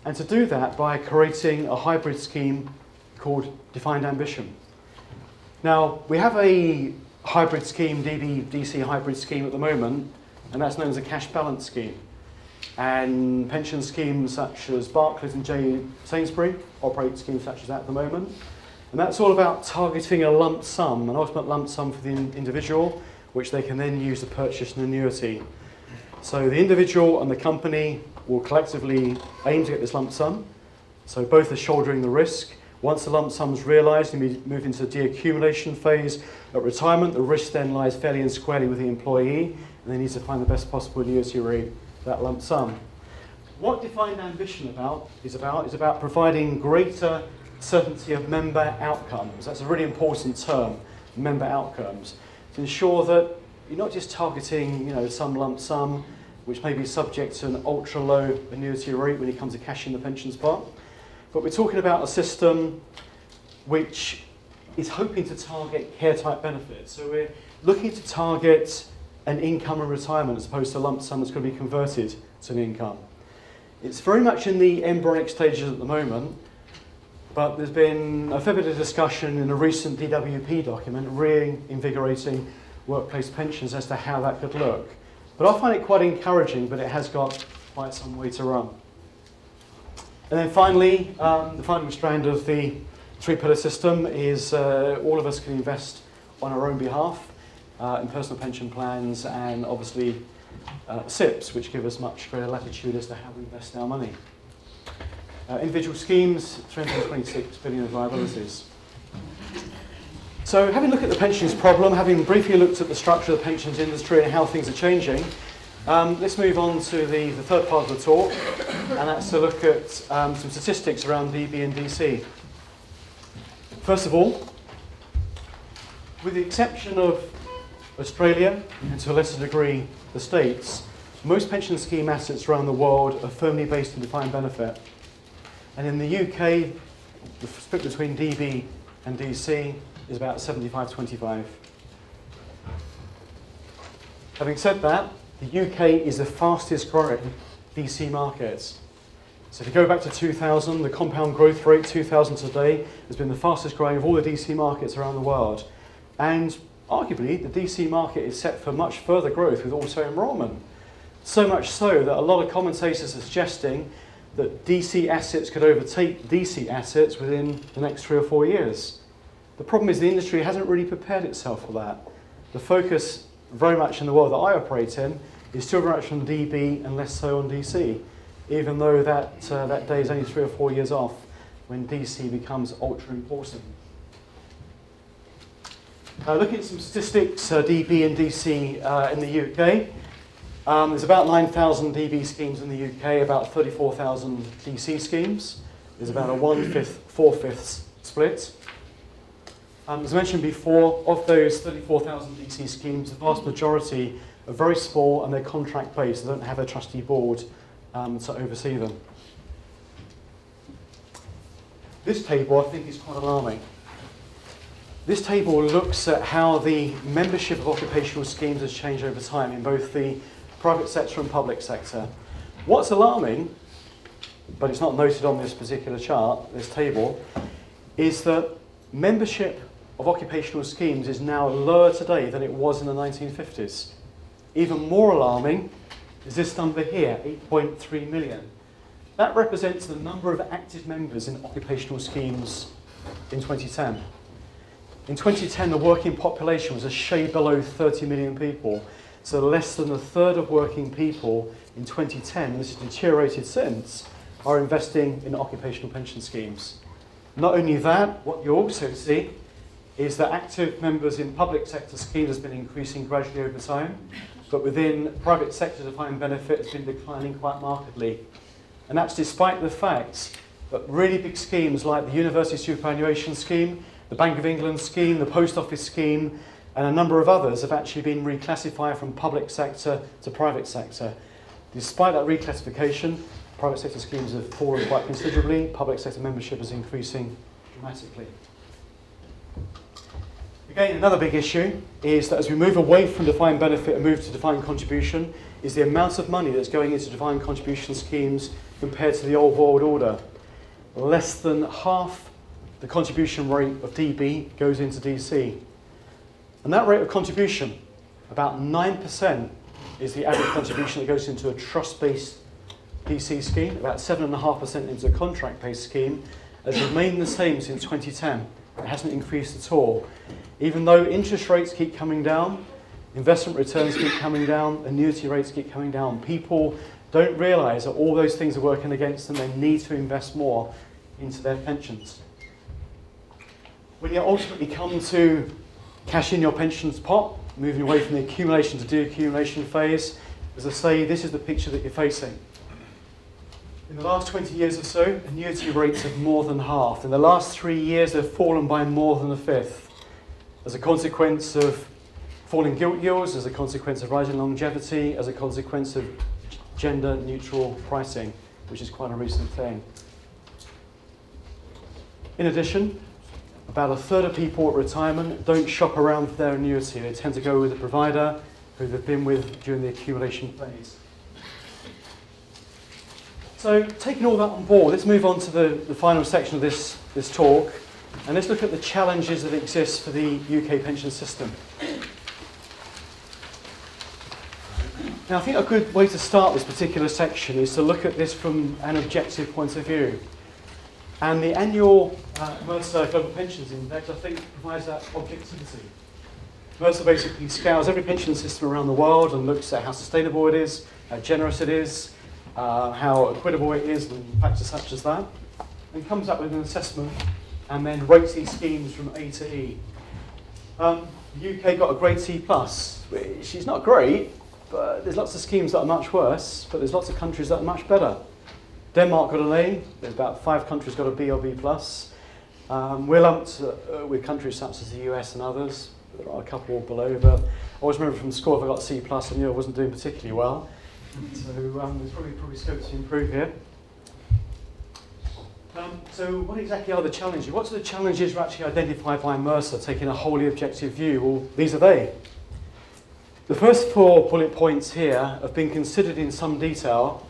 and to do that by creating a hybrid scheme called Defined Ambition. Now, we have a hybrid scheme, DB-DC hybrid scheme at the moment, and that's known as a cash balance scheme. And pension schemes such as Barclays and J. Sainsbury operate schemes such as that at the moment. And that's all about targeting a lump sum, an ultimate lump sum for the individual, which they can then use to purchase an annuity. So the individual and the company will collectively aim to get this lump sum. So both are shouldering the risk. Once the lump sum is realised and we move into the deaccumulation phase at retirement, the risk then lies fairly and squarely with the employee, and they need to find the best possible annuity rate for that lump sum. What Defined Ambition is about providing greater certainty of member outcomes. That's a really important term, member outcomes, to ensure that you're not just targeting, some lump sum, which may be subject to an ultra-low annuity rate when it comes to cashing the pensions pot. But we're talking about a system which is hoping to target care-type benefits. So we're looking to target an income in retirement as opposed to a lump sum that's going to be converted to an income. It's very much in the embryonic stages at the moment, but there's been a fair bit of discussion in a recent DWP document reinvigorating workplace pensions as to how that could look. But I find it quite encouraging, but it has got quite some way to run. And then finally, the final strand of the three-pillar system is all of us can invest on our own behalf in personal pension plans and obviously SIPs, which give us much greater latitude as to how we invest our money. Individual schemes, 326 billion of liabilities. So having looked at the pensions problem, having briefly looked at the structure of the pensions industry and how things are changing, let's move on to the third part of the talk, and that's to look at some statistics around DB and DC. First of all, With the exception of Australia, and to a lesser degree the States, most pension scheme assets around the world are firmly based in defined benefit. And in the UK, the split between DB and DC is about 75-25. Having said that, the UK is the fastest growing DC market. So if you go back to 2000, the compound growth rate, 2000 today, has been the fastest growing of all the DC markets around the world. And arguably, the DC market is set for much further growth with auto-enrollment. So much so that a lot of commentators are suggesting that DC assets could overtake DC assets within the next 3 or 4 years. The problem is the industry hasn't really prepared itself for that. The focus very much in the world that I operate in is still very much on DB and less so on DC, even though that day is only 3 or 4 years off when DC becomes ultra important. Looking at some statistics, DB and DC in the UK, there's about 9,000 DB schemes in the UK, about 34,000 DC schemes. There's about a 1/5, 4/5 split. As I mentioned before, of those 34,000 DC schemes, the vast majority are very small and they're contract-based. They don't have a trustee board to oversee them. This table, I think, is quite alarming. This table looks at how the membership of occupational schemes has changed over time in both the private sector and public sector. What's alarming, but it's not noted on this particular chart, this table, is that membership of occupational schemes is now lower today than it was in the 1950s. Even more alarming is this number here, 8.3 million. That represents the number of active members in occupational schemes in 2010. In 2010, the working population was a shade below 30 million people. So less than a third of working people in 2010, this has deteriorated since, are investing in occupational pension schemes. Not only that, what you also see is that active members in public sector schemes has been increasing gradually over time, but within private sector defined benefit has been declining quite markedly. And that's despite the fact that really big schemes like the University Superannuation Scheme, the Bank of England scheme, the Post Office scheme, and a number of others have actually been reclassified from public sector to private sector. Despite that reclassification, private sector schemes have fallen quite considerably, public sector membership is increasing dramatically. Again, another big issue is that as we move away from defined benefit and move to defined contribution, is the amount of money that's going into defined contribution schemes compared to the old world order. Less than half the contribution rate of DB goes into DC. And that rate of contribution, about 9%, is the average contribution that goes into a trust-based DC scheme, about 7.5% into a contract-based scheme, has remained the same since 2010. It hasn't increased at all. Even though interest rates keep coming down, investment returns keep coming down, annuity rates keep coming down, people don't realise that all those things are working against them. They need to invest more into their pensions. When you ultimately come to cash in your pensions pot, moving away from the accumulation to de-accumulation phase, as I say, this is the picture that you're facing. In the last 20 years or so, annuity rates have more than halved. In the last 3 years, they've fallen by more than a fifth. As a consequence of falling gilt yields, as a consequence of rising longevity, as a consequence of gender-neutral pricing, which is quite a recent thing. In addition, about a third of people at retirement don't shop around for their annuity. They tend to go with a provider who they've been with during the accumulation phase. So taking all that on board, let's move on to the final section of this talk, and let's look at the challenges that exist for the UK pension system. Now, I think a good way to start this particular section is to look at this from an objective point of view. And the annual Mercer Global Pensions Index, I think, provides that objectivity. Mercer basically scales every pension system around the world and looks at how sustainable it is, how generous it is, how equitable it is, and factors such as that, and comes up with an assessment and then rates these schemes from A to E. The UK got a grade C+, which is not great, but there's lots of schemes that are much worse, but there's lots of countries that are much better. Denmark got an A, there's about 5 countries got a B or B+. We're lumped with countries such as the US and others. There are a couple below, but I always remember from school if I got a C+, I knew I wasn't doing particularly well. So there's probably scope to improve here. So what exactly are the challenges? What are the challenges were actually identified by Mercer, taking a wholly objective view? Well, these are they. The first 4 bullet points here have been considered in some detail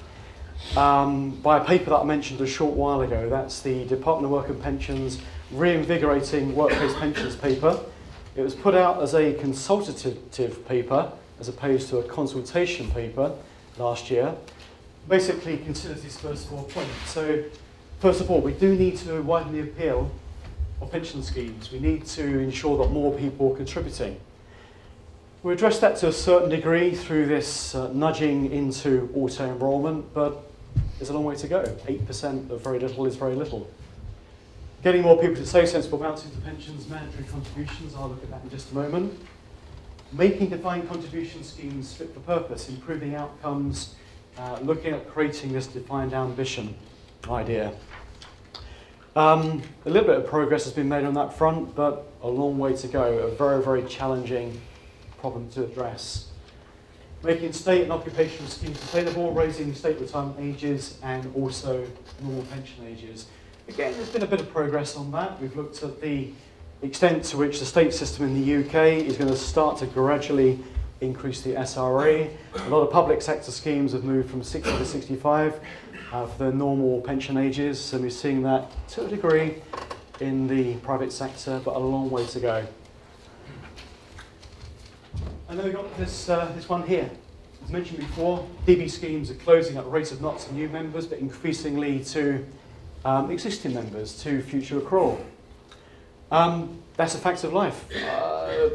by a paper that I mentioned a short while ago. That's the Department of Work and Pensions Reinvigorating Workplace Pensions paper. It was put out as a consultative paper as opposed to a consultation paper last year. Basically considers these first 4 points. So first of all, we do need to widen the appeal of pension schemes. We need to ensure that more people are contributing. We address that to a certain degree through this nudging into auto-enrolment, but there's a long way to go. 8% of very little is very little. Getting more people to save sensible amounts into pensions, mandatory contributions, I'll look at that in just a moment. Making defined contribution schemes fit for purpose, improving outcomes, looking at creating this defined ambition idea. A little bit of progress has been made on that front, but a long way to go. A very, very challenging problem to address. Making state and occupational schemes sustainable, raising state retirement ages and also normal pension ages. Again, there's been a bit of progress on that. We've looked at the extent to which the state system in the UK is going to start to gradually increase the SRA. A lot of public sector schemes have moved from 60 to 65 for their normal pension ages, and we're seeing that to a degree in the private sector, but a long way to go. And then we've got this one here. As mentioned before, DB schemes are closing at rates of not to new members, but increasingly to existing members, to future accrual. That's a fact of life.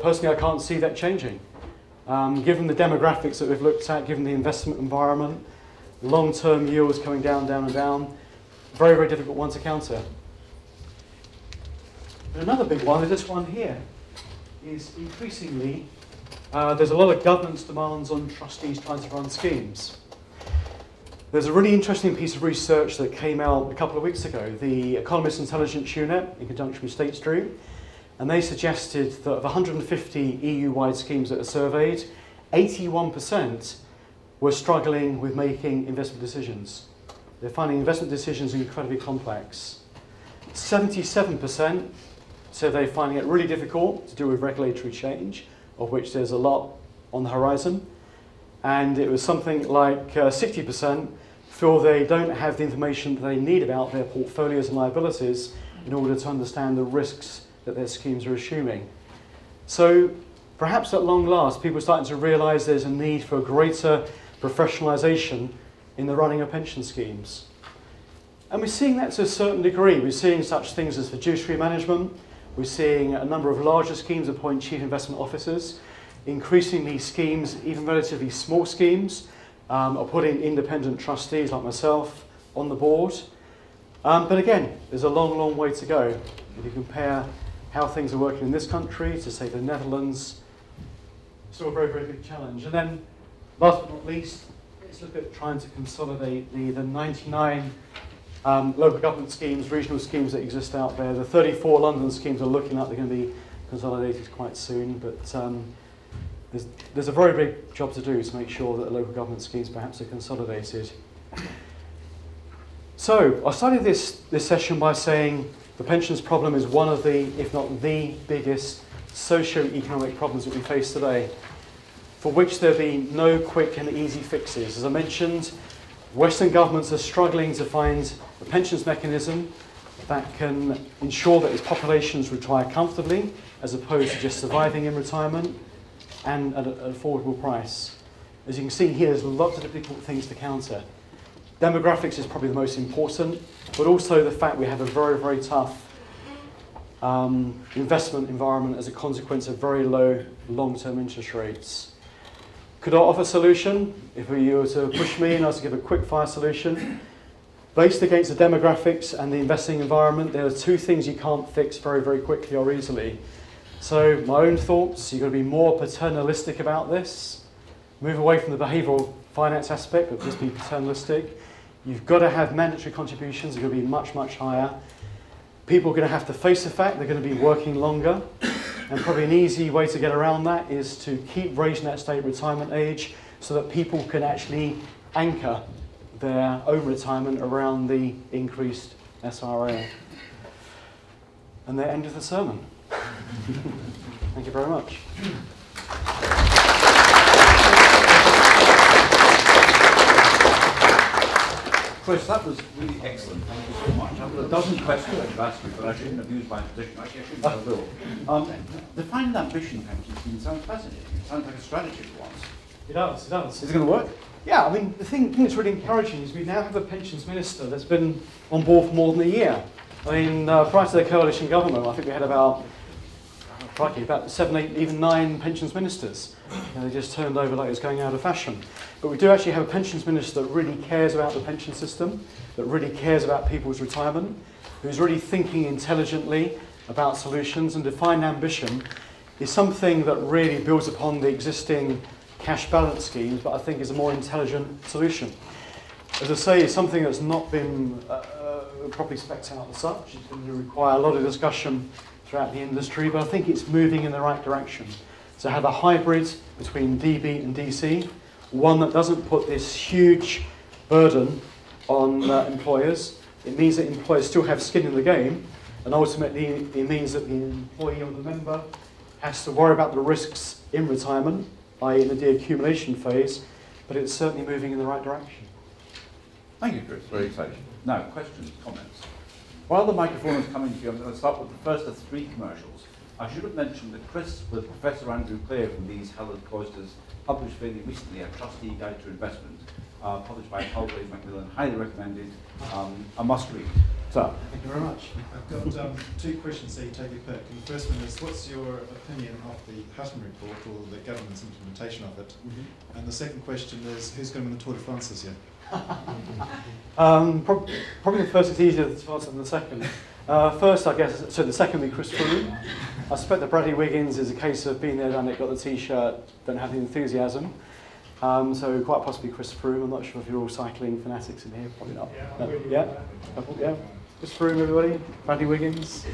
Personally, I can't see that changing. Given the demographics that we've looked at, given the investment environment, long-term yields coming down, down and down, very, very difficult one to counter. And another big one is this one here, is increasingly, there's a lot of governance demands on trustees trying to run schemes. There's a really interesting piece of research that came out a couple of weeks ago, the Economist Intelligence Unit, in conjunction with State Street, and they suggested that of 150 EU-wide schemes that are surveyed, 81% were struggling with making investment decisions. They're finding investment decisions incredibly complex. 77% said they're finding it really difficult to deal with regulatory change, of which there's a lot on the horizon. And it was something like 60% feel they don't have the information that they need about their portfolios and liabilities in order to understand the risks that their schemes are assuming. So perhaps at long last, people are starting to realise there's a need for a greater professionalisation in the running of pension schemes. And we're seeing that to a certain degree. We're seeing such things as fiduciary management. We're seeing a number of larger schemes appoint chief investment officers. Increasingly, schemes, even relatively small schemes, are putting independent trustees like myself on the board. But again, there's a long, long way to go. If you compare how things are working in this country to, say, the Netherlands, still a very, very big challenge. And then, last but not least, let's look at trying to consolidate the 99 local government schemes, regional schemes that exist out there. The 34 London schemes are looking like they're going to be consolidated quite soon, but there's a very big job to do to make sure that the local government schemes perhaps are consolidated. So I started this session by saying the pensions problem is one of the, if not the biggest, socio-economic problems that we face today, for which there be no quick and easy fixes. As I mentioned, Western governments are struggling to find a pensions mechanism that can ensure that its populations retire comfortably, as opposed to just surviving in retirement, and at an affordable price. As you can see here, there's lots of difficult things to counter. Demographics is probably the most important, but also the fact we have a very, very tough investment environment as a consequence of very low long-term interest rates. Could I offer a solution? If you were to push me and I was to give a quick-fire solution, based against the demographics and the investing environment, there are two things you can't fix very, very quickly or easily. So my own thoughts, you've got to be more paternalistic about this. Move away from the behavioural finance aspect, but just be paternalistic. You've got to have mandatory contributions, they're going to be much, much higher. People are going to have to face the fact they're going to be working longer. And probably an easy way to get around that is to keep raising that state retirement age so that people can actually anchor their own retirement around the increased SRA. And the end of the sermon. Thank you very much. Chris, that was really excellent. Thank you so much. I've got a dozen questions I could ask you, but I shouldn't abuse my position. Actually, I shouldn't, but I will. Defining ambition pension scheme sounds fascinating. It sounds like a strategy for once. It does, it does. Is it going to work? Yeah, I mean, the thing that's really encouraging is we now have a pensions minister that's been on board for more than a year. I mean, prior to the coalition government, I think we had about 7, 8, even 9 pensions ministers. They just turned over like it was going out of fashion. But we do actually have a pensions minister that really cares about the pension system, that really cares about people's retirement, who's really thinking intelligently about solutions, and defined ambition is something that really builds upon the existing cash balance schemes, but I think is a more intelligent solution. As I say, it's something that's not been properly spec'd out as such. It's going to require a lot of discussion throughout the industry, but I think it's moving in the right direction. To have a hybrid between DB and DC, one that doesn't put this huge burden on employers. It means that employers still have skin in the game, and ultimately it means that the employee or the member has to worry about the risks in retirement, i.e. in the deaccumulation phase, but it's certainly moving in the right direction. Thank you, Chris. Very exciting. Now, questions, comments. While the microphone is coming to you, I'm going to start with the first of 3 commercials. I should have mentioned that Chris, with Professor Andrew Clare from these hallowed cloisters, published fairly recently a Trustee Guide to Investment, published by Palgrave Macmillan, highly recommended, a must read. So, Thank you very much. I've got 2 questions, so you take your pick. And the first one is, what's your opinion of the Hutton report or the government's implementation of it? Mm-hmm. And the second question is, who's going to win the Tour de France this year? Probably the first is easier to answer than the second. First, I guess, so the second will be Chris Froome. I suspect that Bradley Wiggins is a case of being there, done it, got the T-shirt, don't have the enthusiasm. So quite possibly Chris Froome. I'm not sure if you're all cycling fanatics in here, probably not. Yeah. Chris Froome, everybody. Bradley Wiggins.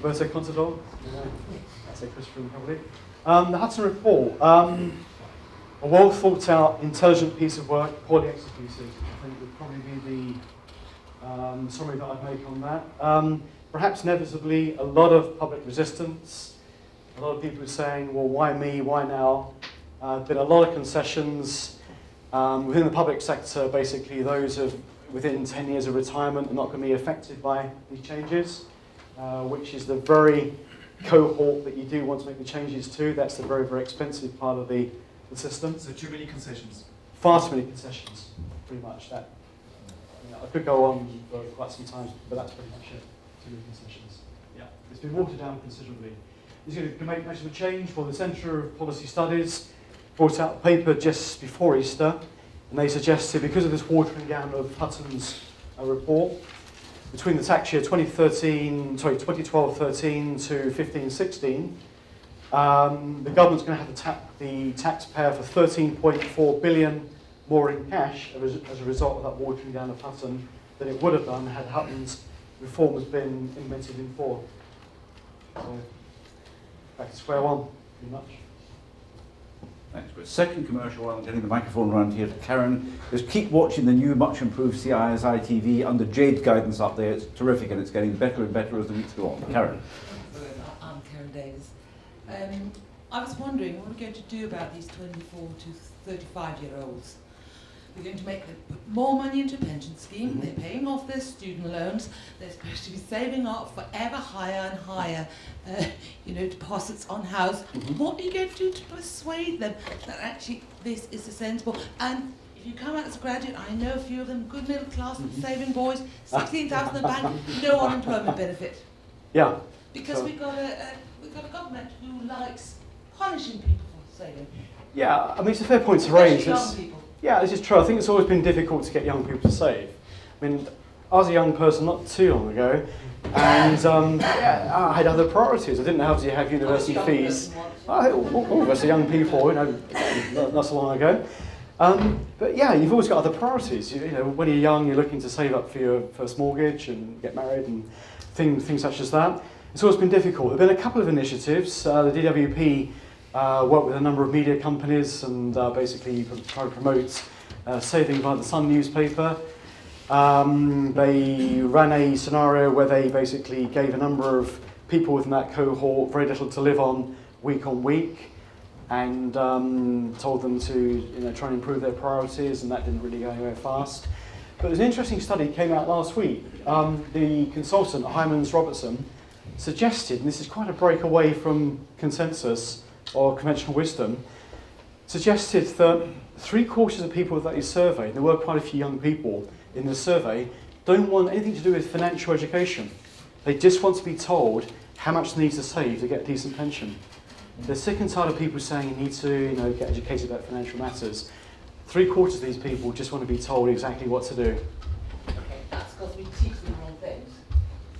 Roberto Contador. I'd say Chris Froome probably. The Hutton report. A well thought out, intelligent piece of work, poorly executed. I think would probably be the summary that I'd make on that. Perhaps inevitably a lot of public resistance. A lot of people are saying, well, why me, why now? Been a lot of concessions within the public sector. Basically, those within 10 years of retirement are not going to be affected by these changes, which is the very cohort that you do want to make the changes to. That's the very, very expensive part of the system. So too many concessions? Far too many concessions, pretty much. That I could go on for quite some time, but that's pretty much it. Too many concessions. Yeah, it's been watered down considerably. Is it going to make much of a change? Well, the Centre of Policy Studies brought out a paper just before Easter, and they suggested, because of this watering down of Hutton's report, between the tax year 2012-13 to 15-16, the government's going to have to tap the taxpayer for 13.4 billion more in cash as a result of that watering down of Hutton than it would have done had Hutton's reforms been implemented in full. So, back to square one, pretty much. thanks, Chris. Second commercial, while I'm getting the microphone around here to Karen, is keep watching the new, much improved CISI TV under Jade's guidance up there. It's terrific, and it's getting better and better as the weeks go on. Karen. I'm Karen Davis. I was wondering, what are we going to do about these 24 to 35-year-olds? We're going to make them put more money into a pension scheme. They're paying off their student loans. They're supposed to be saving up for ever higher and higher, deposits on house. What are you going to do to persuade them that actually this is a sensible? And if you come out as a graduate, I know a few of them, good middle class, saving boys, 16,000 in the bank, no unemployment benefit. Yeah. Because So- we've got a government who likes punishing people for saving. Yeah, I mean, it's a fair point to raise. Especially young people. Yeah, this is true. I think it's always been difficult to get young people to save. I mean, I was a young person not too long ago, and I had other priorities. I didn't have to have university fees. All of us are young people, not so long ago. But yeah, you've always got other priorities. When you're young, you're looking to save up for your first mortgage and get married and things such as that. It's always been difficult. There have been a couple of initiatives. The DWP worked with a number of media companies and basically tried to promote saving via the Sun newspaper. They ran a scenario where they basically gave a number of people within that cohort very little to live on week, and told them to try and improve their priorities, and that didn't really go anywhere fast. But there's an interesting study that came out last week. The consultant, Hymans Robertson, suggested, and this is quite a break away from consensus or conventional wisdom, suggested that 3/4 of people that he surveyed, there were quite a few young people in the survey, don't want anything to do with financial education. They just want to be told how much they need to save to get a decent pension. They're sick and tired of people saying you need to get educated about financial matters. 3/4 of these people just want to be told exactly what to do. Okay, that's because we teach them the wrong things.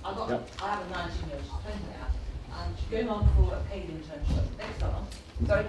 I have a 19-year-old, she's 20 now, and she's going on for a paid internship next summer. Sorry,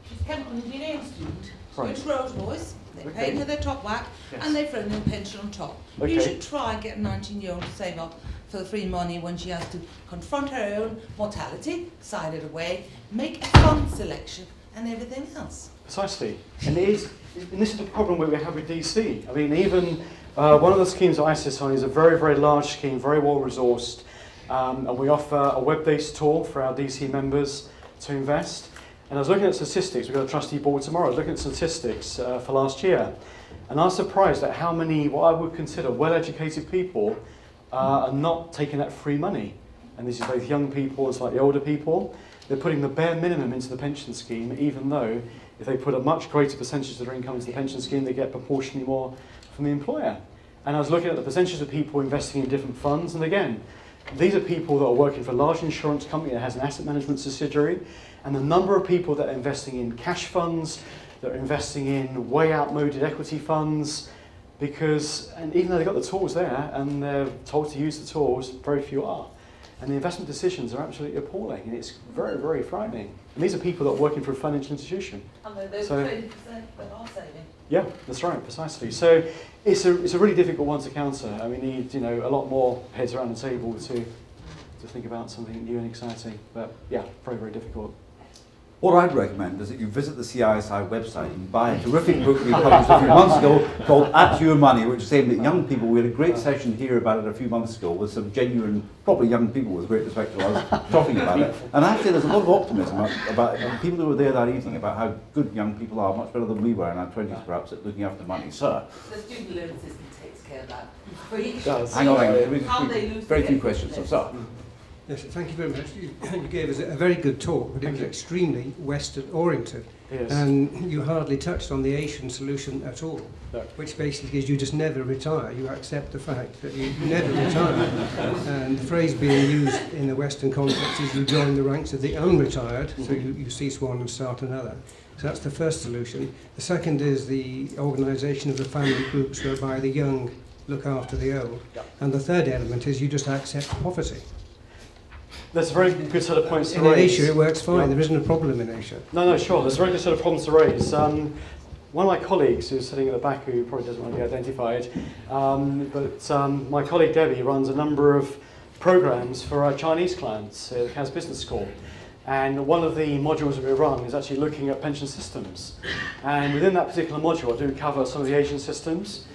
she's a chemical engineering student. She's going to Rolls-Royce, they're paying her their top whack, and they've thrown in a pension on top. Okay. You should try and get a 19-year-old to save up for the free money when she has to confront her own mortality, sign it away, make a fund selection, and everything else. Precisely. And this is the problem we have with DC. I mean, even one of the schemes that I sit on is a very, very large scheme, very well resourced, and we offer a web-based tool for our DC members to invest. And I was looking at statistics, we've got a trustee board tomorrow, I was looking at statistics for last year, and I was surprised at how many, what I would consider well-educated people are not taking that free money. And this is both young people and slightly older people. They're putting the bare minimum into the pension scheme, even though if they put a much greater percentage of their income into the pension scheme, they get proportionally more from the employer. And I was looking at the percentage of people investing in different funds, and again, these are people that are working for a large insurance company that has an asset management subsidiary, and the number of people that are investing in cash funds, that are investing in way outmoded equity funds, and even though they've got the tools there and they're told to use the tools, very few are. And the investment decisions are absolutely appalling, and it's very, very frightening. And these are people that are working for a financial institution. And those 20% that are saving. Yeah, that's right, precisely. So it's a really difficult one to counter, and we need a lot more heads around the table to think about something new and exciting. But yeah, very, very difficult. What I'd recommend is that you visit the CISI website and buy a terrific book we published a few months ago called At Your Money, which is aimed at young people. We had a great session here about it a few months ago with some genuine, probably young people with great respect to us, talking about it. And actually there's a lot of optimism about people who were there that evening about how good young people are, much better than we were in our 20s perhaps, at looking after money. Sir? The student loan system takes care of that. Free. Hang on. How they lose Very their few questions. So, sir? Yes, thank you very much. You gave us a very good talk, but it was extremely Western-oriented. Yes. And you hardly touched on the Asian solution at all, No. which basically is you just never retire. You accept the fact that you never retire. And the phrase being used in the Western context is you join the ranks of the unretired, so you cease one and start another. So that's the first solution. The second is the organisation of the family groups whereby the young look after the old. Yep. And the third element is you just accept poverty. There's a very good set of points to In raise. Asia, it works fine. Yeah. There isn't a problem in Asia. No, sure. There's a very good set of problems to raise. One of my colleagues who's sitting at the back, who probably doesn't want to be identified, but my colleague Debbie runs a number of programs for our Chinese clients at the CAS Business School. And one of the modules that we run is actually looking at pension systems. And within that particular module, I do cover some of the Asian systems.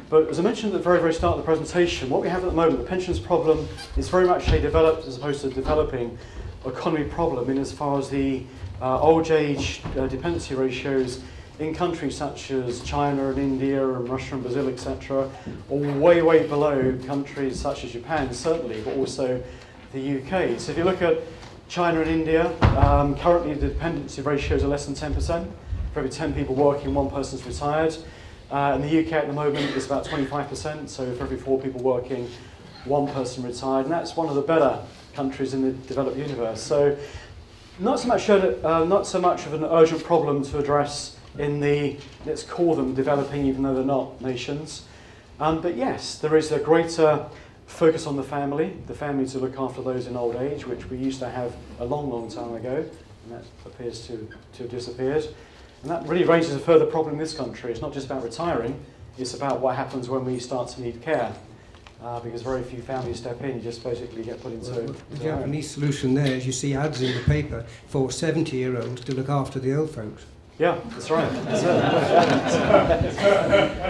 But as I mentioned at the very, very start of the presentation, what we have at the moment, the pensions problem, is very much a developed as opposed to developing economy problem in as far as the old age dependency ratios in countries such as China and India and Russia and Brazil, etc., are way, way below countries such as Japan, certainly, but also the UK. So if you look at China and India, currently the dependency ratios are less than 10%. For every 10 people working, one person's retired. In the UK at the moment, it's about 25%, so for every 4 people working, one person retired, and that's one of the better countries in the developed universe. So not so much of an urgent problem to address in the, let's call them developing, even though they're not nations. But yes, there is a greater focus on the family to look after those in old age, which we used to have a long, long time ago, and that appears to have disappeared. And that really raises a further problem in this country. It's not just about retiring, it's about what happens when we start to need care. because very few families step in. You just basically get put into. The Japanese solution there is you see ads in the paper for 70-year-olds to look after the old folks. Yeah, that's right.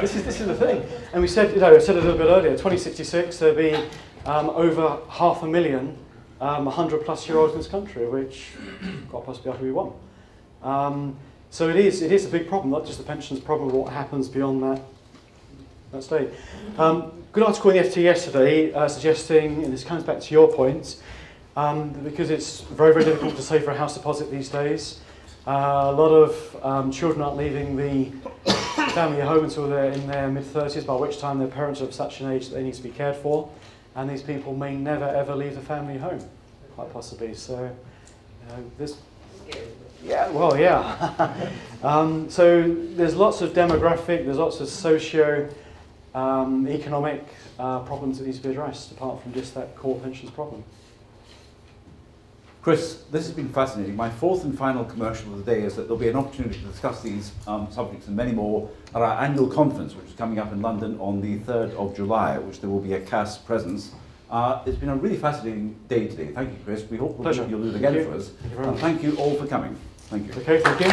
This is the thing. And we said, I said a little bit earlier, 2066 there'll be over 500,000 100-plus-year-olds in this country, which quite possibly ought to be one. So it is a big problem, not just the pensions problem, but what happens beyond that state. Good article in the FT yesterday suggesting, and this comes back to your point, because it's very, very difficult to save for a house deposit these days. A lot of children aren't leaving the family home until they're in their mid-30s, by which time their parents are of such an age that they need to be cared for. And these people may never, ever leave the family home, quite possibly. So, this... Yeah, well, yeah. So there's lots of demographic, there's lots of socio-economic problems that need to be addressed, apart from just that core pensions problem. Chris, this has been fascinating. My fourth and final commercial of the day is that there'll be an opportunity to discuss these subjects and many more at our annual conference, which is coming up in London on the 3rd of July, at which there will be a CAS presence. It's been a really fascinating day today. Thank you, Chris. We hope you'll do it again for us. Thank you very much. And thank you all for coming. Thank you. Okay, thank you.